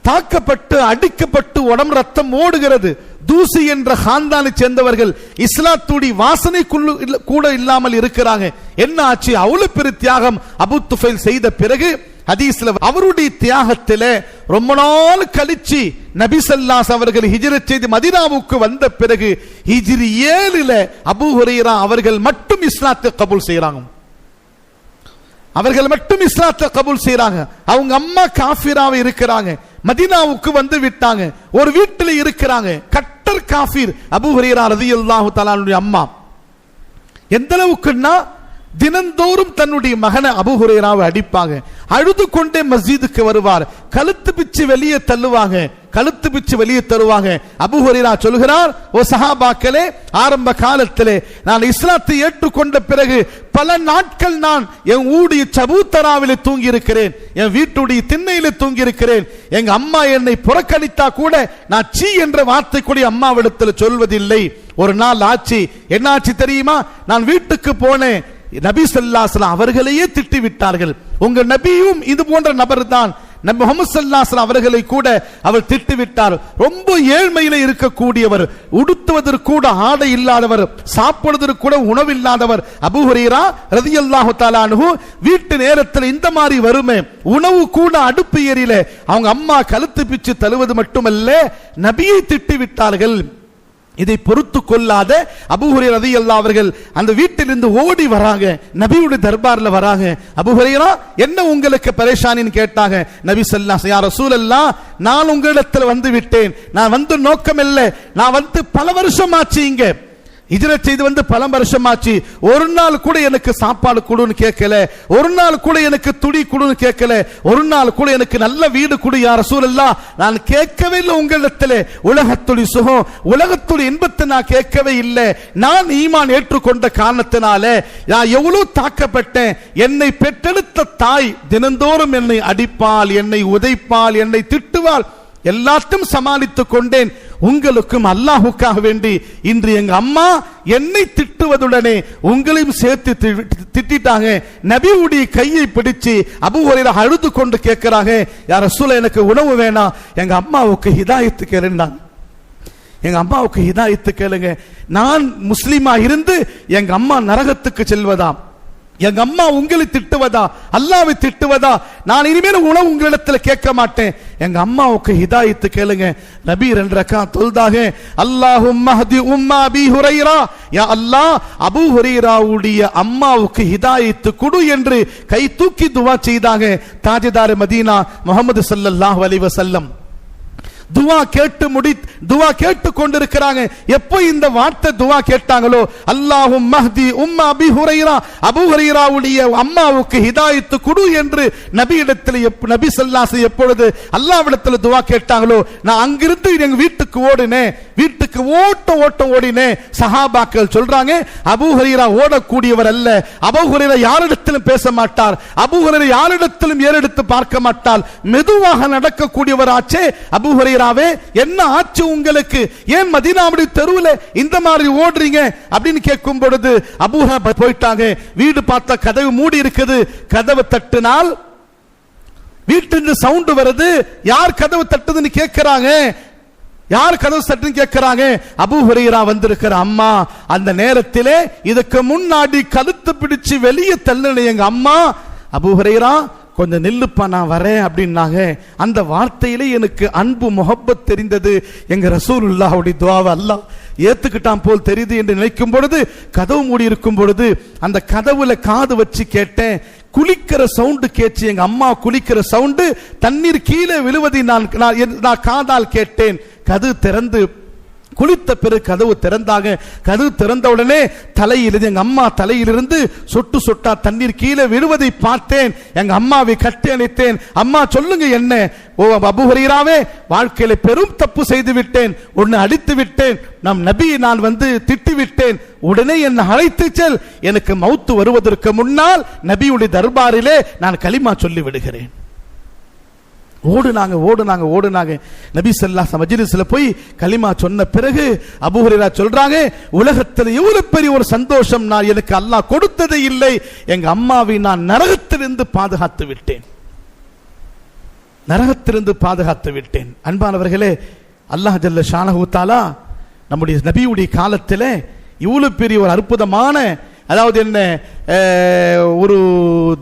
தாக்கப்பட்டு அடிக்கப்பட்டு உடம்பு ரத்தம் ஓடுகிறது. தூசி என்ற காந்தானை சேர்ந்தவர்கள் இஸ்லாத்துடைய வாசனை கூட இல்லாமல் இருக்கிறாங்க. என்ன ஆச்சு? அவ்வளவு பெரிய தியாகம் அபூ துஃபைல் செய்த பிறகு ஹதீஸ்ல அவருடைய தியாகத்திலே ரொம்ப நாள் கழிச்சு நபி ஸல்லல்லாஹு அவர்கள் ஹிஜ்ரத் செய்து மதீனாவுக்கு வந்த பிறகு ஹிஜ்ரி 7 அபூ ஹுரைரா அவர்கள் மட்டும் இஸ்லாத்தை கபூல் செய்றாங்க. அவர்கள் மட்டும் இஸ்லாத்தை கபூல் செய்றாங்க. அவங்க அம்மா காஃபிராவை இருக்கிறாங்க, மதீனாவுக்கு வந்து விட்டாங்க, ஒரு வீட்டில் இருக்கிறாங்க. கட்டர் காஃபிர் அபூ ஹுரைரா ரலியல்லாஹு தஆலா அம்மா. எந்த அளவுக்குன்னா தினந்தோறும் தன்னுடைய மகனை அபூ ஹுரைராவை அடிப்பாங்க. அழுது கொண்டே மஸ்ஜிதுக்கு வருவார். கழுத்து பிச்சு வெளியே தள்ளுவாங்க, கழுத்து பிச்சு வெளியே தருவாங்க. அபூ ஹுரைரா சொல்கிறார், ஓ சஹாபாக்களே, ஆரம்ப காலத்திலே நான் இஸ்லாத்தை ஏற்றுக்கொண்ட பிறகு பல நாட்கள் நான் என் ஊடைய சபூத்தராவிலே தூங்கி இருக்கிறேன், என் வீட்டுடைய திண்ணையிலே தூங்கி இருக்கிறேன். எங்க அம்மா என்னை புறக்கணித்தா கூட நான் சீ என்ற வார்த்தை கூட அம்மாவிடத்தில் சொல்வதில்லை. ஒரு நாள் ஆச்சு, என்ன ஆச்சு தெரியுமா? நான் வீட்டுக்கு போனேன், நபி ஸல்லல்லாஹு அலைஹி வஸல்லம் அவர்களையே திட்டிவிட்டார்கள். உங்க நபியும் இது போன்ற நபர் தான். நபி முஹம்மது ஸல்லல்லாஹு அலைஹி வஸல்லம் அவர்களை கூட அவர் திட்டிவிட்டார். ரொம்ப ஏழ்மையில இருக்கக்கூடியவர், உடுத்துவதற்கு கூட ஆடை இல்லாதவர், சாப்பிடுவதற்கு கூட உணவு இல்லாதவர் அபூ ஹுரைரா ரலியல்லாஹு தஆலா அன்ஹு வீட்டு நேரத்தில் இந்த மாதிரி வருமே, உணவு கூட அடுப்பு ஏரியில அவங்க அம்மா கழுத்து பிச்சு தழுவது மட்டுமல்ல, நபியை திட்டிவிட்டார்கள். இதை பொறுத்து கொள்ளாத அபூ ஹுரைரா ரலியல்லாஹு அவர்கள் அந்த வீட்டிலிருந்து ஓடி வராங்க, நபியுடைய தர்பார்ல வராங்க. அபூ ஹுரைரா என்ன உங்களுக்கு பரேஷானின்னு கேட்டாங்க. நபி ஸல்லல்லாஹு அலைஹி வஸல்லம், யா ரசூலல்லாஹ், நான் உங்களிடத்தில் வந்து விட்டேன். நான் வந்து நோக்கம் இல்லை, நான் வந்து பல வருஷம் ஆச்சு, இங்க ஹிஜ்ரத் செய்து வந்து பல வருஷமாச்சு. ஒரு நாள் கூட எனக்கு சாப்பாடு கொடுன்னு கேட்கல, ஒரு நாள் கூட எனக்கு துணி கொடுன்னு கேட்கல, ஒரு நாள் கூட எனக்கு நல்ல வீடு கொடு யா ரசூலல்லாஹ், நான் கேட்கவே இல்லை உங்களிடத்தில். உலகத்துடைய சுகம், உலகத்துடைய இன்பத்தை நான் கேட்கவே இல்லை. நான் ஈமான் ஏற்றுக்கொண்ட காரணத்தினால நான் எவ்வளவு தாக்கப்பட்டேன். என்னை பெற்றெடுத்த தாய் தினந்தோறும் என்னை அடிப்பாள், என்னை உதைப்பாள், என்னை திட்டுவாள், எல்லாத்தையும் சமாளித்துக் கொண்டேன். உங்களுக்கும் அல்லாஹுக்காக வேண்டி இன்று எங்க அம்மா என்னை திட்டுவதுடனே உங்களையும் சேர்த்து திட்டாங்க. நபியுடைய கையை பிடிச்சு அபூ ஹுரைரா அழுது கொண்டு கேட்கிறாங்க, யா ரசூலல்லாஹ், எனக்கு உணவு வேணாம், எங்க அம்மாவுக்கு ஹிதாயத்து கேளுங்க, எங்க அம்மாவுக்கு ஹிதாயத்து கேளுங்க. நான் முஸ்லிமா இருந்து எங்க அம்மா நரகத்துக்கு செல்வதா, எங்க அம்மா உங்களை திட்டுவதா, அல்லாஹ்வை திட்டுவதா, நான் இனிமேல் உணவு உங்களிடத்தில் கேட்க மாட்டேன், எங்க அம்மாவுக்கு ஹிதாயத்து கேளுங்க. நபி 2 ரக்காத் தொழுதாக, அல்லாஹும்ம ஹதி உம்ம அபீ ஹுரைரா, யா அல்லாஹ், அபூ ஹுரைராவுடைய அம்மாவுக்கு ஹிதாயத்து கொடு என்று கை தூக்கி துஆ செய்தாங்க. தாஜிதார் மதீனா முஹம்மது ஸல்லல்லாஹு அலைஹி வஸல்லம் துவா கேட்டு கொண்டிருக்கிறாங்க. எப்போ இந்த வார்த்தை துவா கேட்டாங்களோ, அல்லாஹும் மஹ்தி உம்ம அபீ ஹுரைரா, அபூ ஹுரைராவுடைய அம்மாவுக்கு ஹிதாயத்து கொடு என்று நபியிடத்தில் நபி ஸல்லல்லாஹு அலைஹி வஸல்லம் எப்பொழுது அல்லாஹ்விடத்தில் துவா கேட்டாங்களோ, நான் அங்கிருந்து எங்க வீட்டுக்கு ஓடினேன், வீட்டுக்கு ஓடினேன். சஹாபாக்கள் சொல்றாங்க, அபூ ஹுரைரா ஓடக்கூடியவர் அல்ல, அபூ ஹுரைரா யாரிடத்திலும் பேச மாட்டார், அபூ ஹுரைரா யாரிடத்திலும் ஏறெடுத்து பார்க்க மாட்டார், மெதுவாக நடக்கக்கூடியவராச்சே. அபூ ஹுரைரா, என்ன ஆச்சு உங்களுக்கு, ஏன் மதீனாவுடைய தெருவில் இந்த மாதிரி ஓடுறீங்க அப்படின்னு கேட்கும் பொழுது அபூ ஹுரைரா போயிட்டாங்க. வீடு பார்த்த கதவு மூடி இருக்குது. கதவு தட்டினால் வீட்டிலிருந்து சவுண்ட் வருது. யார் கதவு தட்டுதுன்னு கேட்கிறாங்க. யார் கதவு தட்டுன்னு கேட்கிறாங்க. அபூ ஹுரைரா வந்திருக்கிற அம்மா. அந்த நேரத்திலே இதுக்கு முன்னாடி கழுத்து பிடிச்சு வெளியே தள்ளின எங்க அம்மா, அபூ ஹுரைரா கொஞ்சம் நில்லுப்பா, நான் வரேன் அப்படின்னாங்க. அந்த வார்த்தையிலே எனக்கு அன்பு முஹப்பத் தெரிந்தது. எங்க ரசூலுல்லாஹ்வுடைய துஆவை அல்லாஹ் ஏத்துக்கிட்டான் போல் தெரியுது என்று நினைக்கும் பொழுது, கதவு மூடி இருக்கும் பொழுது அந்த கதவுல காது வச்சு கேட்டேன். குளிக்கிற சவுண்டு கேட்சி, எங்க அம்மா குளிக்கிற சவுண்டு, தண்ணீர் கீழே விழுவதை நான் காதால் கேட்டேன். கதவு திறந்து குளித்த பிறகு கதவு திறந்தாங்க. கதவு திறந்த உடனே தலையிலிருந்து எங்க அம்மா தலையிலிருந்து சொட்டு சொட்டா தண்ணீர் கீழே விழுவதை பார்த்தேன். எங்க அம்மாவை கட்டி அணைத்தேன். அம்மா சொல்லுங்க என்ன? ஓ அபூ ஹுரைராவே, வாழ்க்கையில பெரும் தப்பு செய்து விட்டேன், உன்னை அடித்து விட்டேன், நம் நபியை நான் வந்து திட்டி விட்டேன், உடனே என்னை அழைத்து செல், எனக்கு மௌத்து வருவதற்கு முன்னால் நபியுடைய தர்பாரிலே நான் கலிமா சொல்லி விடுகிறேன். ஓடுனாங்க. நபி ஸல்லல்லாஹு அலைஹி மஜ்லிஸ்ல போய் கலிமா சொன்ன பிறகு அபூ ஹுரைரா சொல்றாங்க, உலகத்தில் எவ்வளவு பெரிய ஒரு சந்தோஷம் நான் எனக்கு அல்லாஹ் கொடுத்ததே இல்லை. எங்க அம்மாவை நான் நரகத்திலிருந்து பாதுகாத்து விட்டேன். அன்பானவர்களே, அல்லாஹ் ஜல்ல ஷானஹு தஆலா நம்முடைய நபியுடைய காலத்தில் இவ்வளவு பெரிய ஒரு அற்புதமான, அதாவது என்ன, ஒரு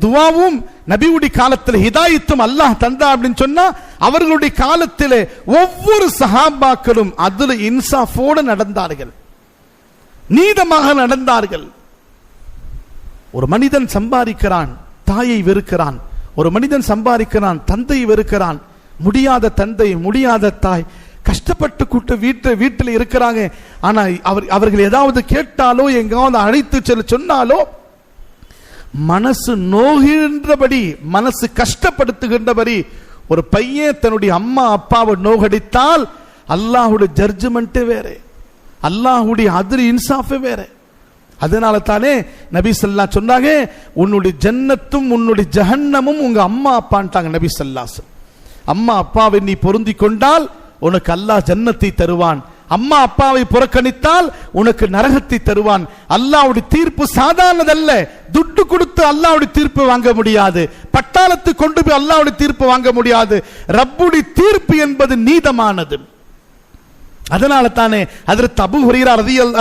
துவாவும் நபியுடைய காலத்தில் ஹிதாயத்தும் அல்லாஹ் தந்தா அப்படின்னு சொன்னா, அவர்களுடைய காலத்தில் ஒவ்வொரு சஹாபாக்களும் அதுல இன்சாஃபோடு நடந்தார்கள், நீதமாக நடந்தார்கள். ஒரு மனிதன் சம்பாதிக்கிறான், தாயை வெறுக்கிறான். ஒரு மனிதன் சம்பாதிக்கிறான், தந்தையை வெறுக்கிறான். முடியாத தந்தை, முடியாத தாய், கஷ்டப்பட்டு கூட்டு வீட்டில் இருக்கிறாங்க. ஆனா அவர்கள் ஏதாவது கேட்டாலோ எங்காவது அழைத்து செல்ல சொன்னாலோ மனசு நோகின்றபடி, மனசு கஷ்டப்படுத்துகின்றபடி ஒரு பையன் தன்னுடைய அம்மா அப்பாவை நோகடித்தால் அல்லாஹ்வுடைய ஜட்ஜ்மெண்ட் வேற, அல்லாஹ்வுடைய அதிர் இன்சாஃப் வேற. அதனால தானே நபி ஸல்லல்லாஹு சொன்னாங்க, உன்னுடைய ஜன்னத்தும் உன்னுடைய ஜஹன்னமும் உங்க அம்மா அப்பான்ட்டாங்க நபி ஸல்லல்லாஹு. அம்மா அப்பாவை நீ பொருந்தி கொண்டால் உனக்கு அல்லாஹ் ஜன்னத்தை தருவான், அம்மா அப்பாவை புறக்கணித்தால் உனக்கு நரகத்தை தருவான். அல்லாஹ்வுடைய தீர்ப்பு சாதாரணதல்ல. துட்டு கொடுத்து அல்லாஹ்வுடைய தீர்ப்பு வாங்க முடியாது. பட்டாளத்து கொண்டு போய் அல்லாஹ்வுடைய தீர்ப்பு வாங்க முடியாது. ரப்புடைய தீர்ப்பு என்பது நீதமானது. அதனால தானே ஹஜ்ரத் அபூ ஹுரைரா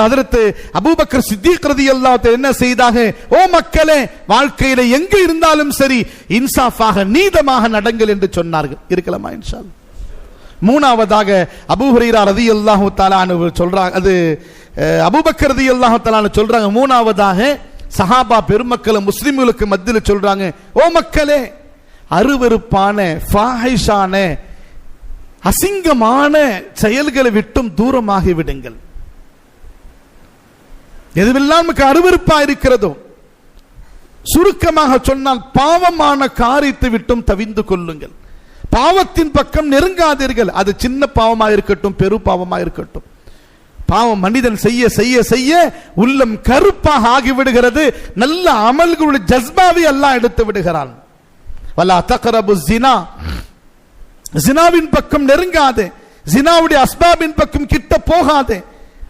ஹஜ்ரத் அபூபக்கர் சித்திக் ரலியல்லாஹு அன்ஹு என்ன செய்தாங்க? ஓ மக்களே, வாழ்க்கையில எங்க இருந்தாலும் சரி இன்சாஃபாக நீதமாக நடங்கள் என்று சொன்னார்கள். இருக்கலாமா இன்ஷா அல்லாஹ். மூணாவதாக அபூ ஹுரைரா ரலியல்லாஹு தஆலா அன்ஹு சொல்றாங்க, அது அபூபக்கர் ரலியல்லாஹு தஆலா அன்ஹு சொல்றாங்க. மூணாவதாக சஹாபா பெருமக்கள் முஸ்லிம்களுக்கு மத்தியில் சொல்றாங்க, ஓ மக்களே, அருவருப்பான ஃபாஹிஷான அசிங்கமான செயல்களை விட்டும் தூரமாகி விடுங்கள். எதுவெல்லாம் நமக்கு அருவருப்பா இருக்கிறதோ, சுருக்கமாக சொன்னால் பாவமான காரியத்தை விட்டும் தவிந்து கொள்ளுங்கள். பாவத்தின் பக்கம் நெருங்காதீர்கள். அது சின்ன பாவமாக இருக்கட்டும், பெரு பாவமாக இருக்கட்டும். பாவம் மனிதன் செய்ய செய்ய செய்ய உள்ளம் கருப்பாக ஆகிவிடுகிறது. நல்ல அமல்களுடைய ஜஸ்பாவை அல்லாஹ் எடுத்து விடுகிறான். வலா தக்ரபு ஸினா, ஜினாவின் பக்கம் நெருங்காதே, ஜினாவுடைய அஸ்பாபின் பக்கம் கிட்ட போகாதே,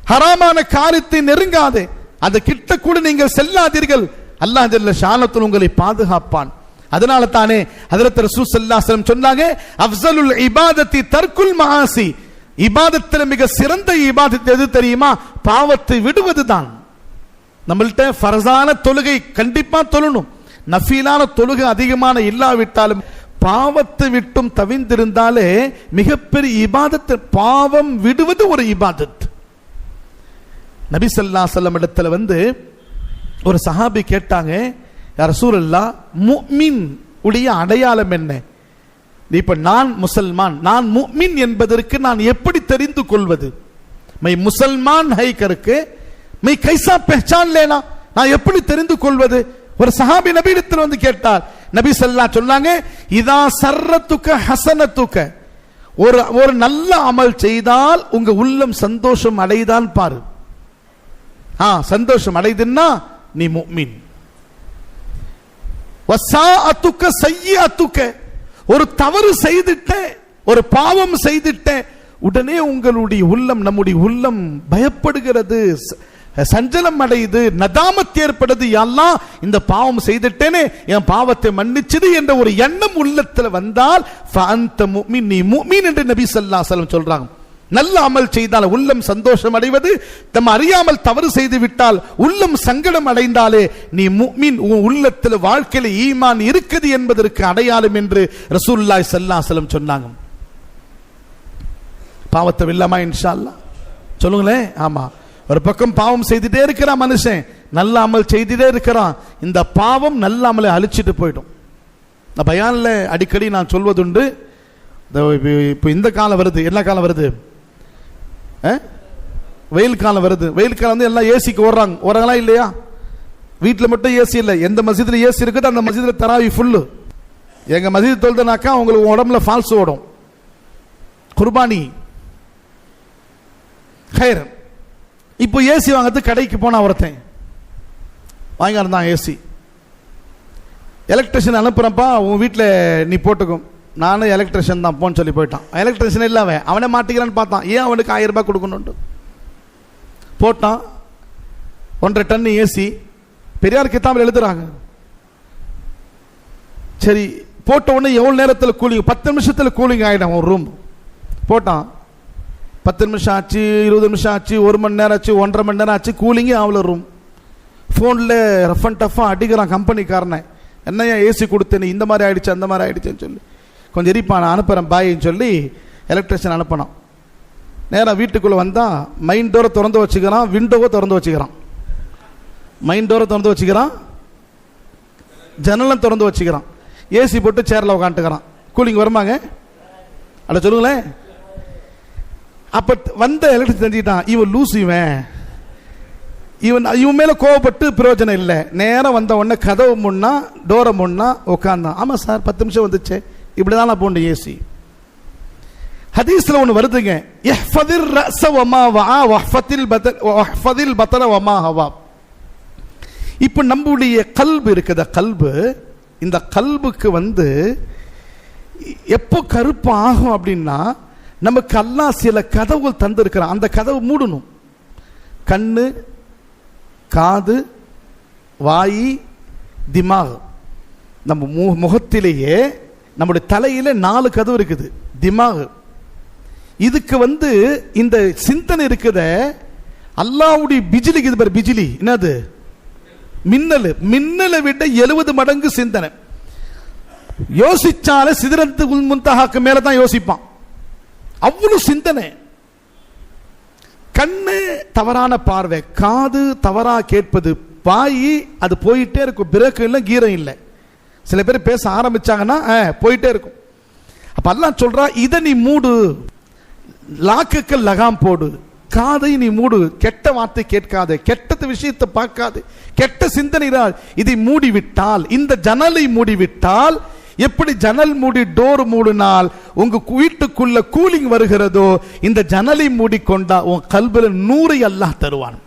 ஹராமான காரியத்தை நெருங்காதே, அது கிட்ட கூட நீங்கள் செல்லாதீர்கள். அல்லாஹ் ஜல்ல ஷானத்துல் உங்களை பாதுகாப்பான். அதனால தானே ஹஜ்ரத் ரசூல் ஸல்லல்லாஹு அலைஹி வஸல்லம் சொன்னாங்க, அஃஸலுல் இபாதத்தி தர்க்குல் மஆசி. இபாதத்தில் மிக சிறந்த இபாதத் எது தெரியுமா? பாவத்தை விடுவதுதான். நம்மள்ட்ட ஃபர்ஸான தொழுகை கண்டிப்பா தொழணும். நஃபீலான தொழுகை அதிகமான இல்லாவிட்டாலும் பாவத்தை விட்டும் தவிந்திருந்தாலே மிகப்பெரிய இபாதத். பாவம் விடுவது ஒரு இபாதத். நபி ஸல்லல்லாஹு அலைஹி வஸல்லம் இடத்துல ஒரு சஹாபி கேட்டாங்க, யா ரசூலல்லாஹ், முஃமின் உடைய அடையாளம் என்ன? இப்ப நான் முசல்மான், நான் முஃமின் என்பதற்கு நான் எப்படி தெரிந்து கொள்வது? My Musalman high Karukku my கைசா பஹச்சான் Lena, நான் எப்படி தெரிந்து கொள்வது? ஒரு சஹாபி நபியிடத்தில் கேட்டார். நபி ஸல்லல்லாஹு சொன்னாங்க, இதா சர்ரத்துக ஹஸனத்துக, ஒரு நல்ல அமல் செய்தால் உங்க உள்ளம் சந்தோஷம் அடைதால் பாரு. சந்தோஷம் அடைதுன்னா நீ முஃமின். வஸாஅத்துக ஸய்யிஅத்துக, ஒரு தவறு செய்துட்ட, ஒரு பாவம் செய்துட்ட உடனே உங்களுடைய உள்ளம், நம்முடைய உள்ளம் பயப்படுகிறது, சஞ்சலம் அடையுது, நதாமத் ஏற்படுது. அல்லாஹ் இந்த பாவம் செய்துட்டேனே, என் பாவத்தை மன்னிச்சது என்ற ஒரு எண்ணம் உள்ளத்துல வந்தால் ஃபஅன்த முஃமின், நீ முஃமின் என்று நபி ஸல்லல்லாஹு அலைஹி வஸல்லம் சொல்றாங்க. நல்ல அமல் செய்தால் உள்ளம் சந்தோஷம் அடைவது, நம்ம அறியாமல் தவறு செய்து விட்டால் உள்ளம் சங்கடம் அடைந்தாலே நீ முஃமின், உன் உள்ளத்தில் வாழ்க்கையில ஈமான் இருக்குது என்பதற்கு அடையாளம் என்று ரசூலுல்லாஹி ஸல்லல்லாஹு அலைஹி வஸல்லம் சொன்னாங்க. பாவத்தை வெல்லமா இன்ஷா அல்லாஹ் சொல்லுங்களேன். ஆமா, ஒரு பக்கம் பாவம் செய்துட்டே இருக்கிறான் மனுஷன், நல்ல அமல் செய்துட்டே இருக்கிறான். இந்த பாவம் நல்ல அமலை அழிச்சிட்டு போயிடும். நான் பயான்ல அடிக்கடி நான் சொல்வதுண்டு. இப்போ இந்த காலம் வருது, என்ன காலம் வருது? வெயில் காலம் வருது. வெயில் காலம் எல்லாம் ஏசிக்கு ஓடுறாங்களா இல்லையா? வீட்டில் மட்டும் ஏசி இல்லை, எந்த மஸ்ஜிதில் ஏசி இருக்குது அந்த மஸ்ஜிதில் தராவி ஃபுல்லு. எங்க மஸ்ஜித் தொழுதுனாக்கா உங்களுக்கு உடம்புல ஃபால்ஸ் ஓடும். குர்பானி ஹைர். இப்போ ஏசி வாங்கிறது கடைக்கு போனா ஒருத்தன் வாங்க இருந்தான் ஏசி. எலக்ட்ரிஷியன் அனுப்புறப்பா, உன் வீட்டில் நீ போட்டுக்கும். நானும் எலக்ட்ரிஷியன் தான் போன்னு சொல்லி போயிட்டான். எலக்ட்ரிஷியன் இல்லை, அவனை மாட்டிக்கிறான்னு பார்த்தான். ஏன் அவனுக்கு 1000 ரூபாய் கொடுக்கணும்னு போட்டான். 1.5 டன் ஏசி. பெரியார் கிதாபில் எழுதுறாங்க. சரி, போட்ட உடனே எவ்வளவு நேரத்தில் கூலிங்? 10 நிமிஷத்தில் கூலிங் ஆகிடும் ஒரு ரூம். போட்டான். 10 நிமிஷம் ஆச்சு, 20 நிமிஷம் ஆச்சு, 1 மணி நேரம் ஆச்சு, 1.5 மணி நேரம் ஆச்சு, கூலிங்கே ஆகல ரூம். ஃபோனில் ரஃப் அண்ட் டஃபாக அடிக்கிறான் கம்பெனிக்காரனை. என்னையா ஏசி கொடுத்தேன்னு இந்த மாதிரி ஆயிடுச்சு அந்த மாதிரி ஆயிடுச்சுன்னு சொல்லி கொஞ்சம் எரிப்பா, நான் அனுப்புகிறேன் பாயின்னு சொல்லி எலக்ட்ரிஷியன் அனுப்பினான். நேராக வீட்டுக்குள்ளே வந்தால் மெயின் டோரை திறந்து வச்சுக்கிறான், விண்டோவை திறந்து வச்சுக்கிறான். மெயின் டோரை திறந்து வச்சுக்கிறான், ஜன்னலும் திறந்து வச்சுக்கிறான். ஏசி போட்டு சேரில் உட்காந்துக்கிறான். கூலிங் வருமாங்க? அட சொல்லுங்களேன். அப்போ வந்த எலக்ட்ரிஷியன் தெரிஞ்சுக்கிட்டான், இவன் லூஸ், இவன் மேலே கோவப்பட்டு பிரயோஜனம் இல்லை. நேரம் வந்த உடனே கதவு முன்னா டோரை முன்னா உட்காந்தான். ஆமாம் சார் 10 நிமிஷம் வந்துச்சு, இப்படிதான் நான் போன ஏசி. ஹதீஸ்ல ஒன்று வருதுங்க, இஹ்ஃபதிர் ரஸ வமா வஆ வஹ்ஃபதில் பதன வமா ஹவா. இப்போ நம்முடைய கல்பு இருக்குது, கல்பு, இந்த கல்புக்கு எப்போ கருப்பு ஆகும் அப்படின்னா, நமக்கு அல்லாஹ் சில கதவுகள் தந்திருக்கிறான். அந்த கதவு மூடணும். கண்ணு, காது, வாயி, திமாக். நம்ம முகத்திலேயே நம்முடைய தலையில 4 கதவு இருக்குது. திமாக் இதுக்கு இந்த சிந்தனை இருக்குத அல்லாஹ்வுடைய பிஜிலி இது பாரு, பிஜிலி என்னது? மின்னல். மின்னலை விட 70 மடங்கு சிந்தனை. யோசிச்சால சிதறத்துல் முன்தஹாக்கு மேல தான் யோசிப்பான். அவ்வளவு சிந்தனை. கண்ணு தவறான பார்வை, காது தவறா கேட்பது, வாயி அது போயிட்டே இருக்கும். பிரேக் இல்லை, கீரம் இல்லை. சில பேர் பேச ஆரம்பிச்சாங்கன்னா போயிட்டே இருக்கும். அப்ப அல்லாஹ் சொல்றா, இதை நீ மூடு, லாக்குக்கு லகாம் போடு. காதை நீ மூடு, கெட்ட வார்த்தை கேட்காது, கெட்ட விஷயத்தை பார்க்காது, கெட்ட சிந்தனை. இதை மூடிவிட்டால், இந்த ஜன்னலை மூடிவிட்டால், எப்படி ஜன்னல் மூடி டோர் மூடினால் உங்க வீட்டுக்குள்ள கூலிங் வருகிறதோ, இந்த ஜன்னலை மூடிக்கொண்டா உன் கல்பில் 100 அல்லாஹ் தருவான்.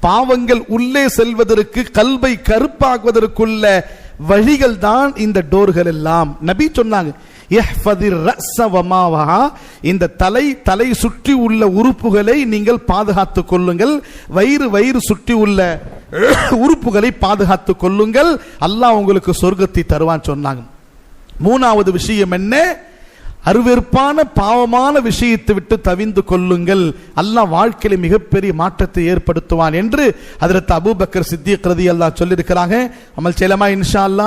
பாவங்கள் உள்ளே செல்வதற்கு, கல்வை கருப்பாக்குவதற்குள்ள வழிகள் தான் இந்த டோர்கள் எல்லாம். நபி சொன்னாங்க, இந்த தலை சுற்றி உள்ள உறுப்புகளை நீங்கள் பாதுகாத்துக் கொள்ளுங்கள், வயிறு சுற்றி உள்ள உறுப்புகளை பாதுகாத்துக் கொள்ளுங்கள், அல்லாஹ் உங்களுக்கு சொர்க்கத்தை தருவான் சொன்னாங்க. 3வது விஷயம் என்ன? அருவெறுப்பான பாவமான விஷயத்தை விட்டு தவிந்து கொள்ளுங்கள், அல்லாஹ் வாழ்க்கையில மிகப்பெரிய மாற்றத்தை ஏற்படுத்துவான் என்று ஹஜ்ரத் அபூபக்கர் சித்திக் ரலியல்லாஹு சொல்லியிருக்கிறாங்க. அமல் செய்யலாமா இன்ஷா அல்லாஹ்?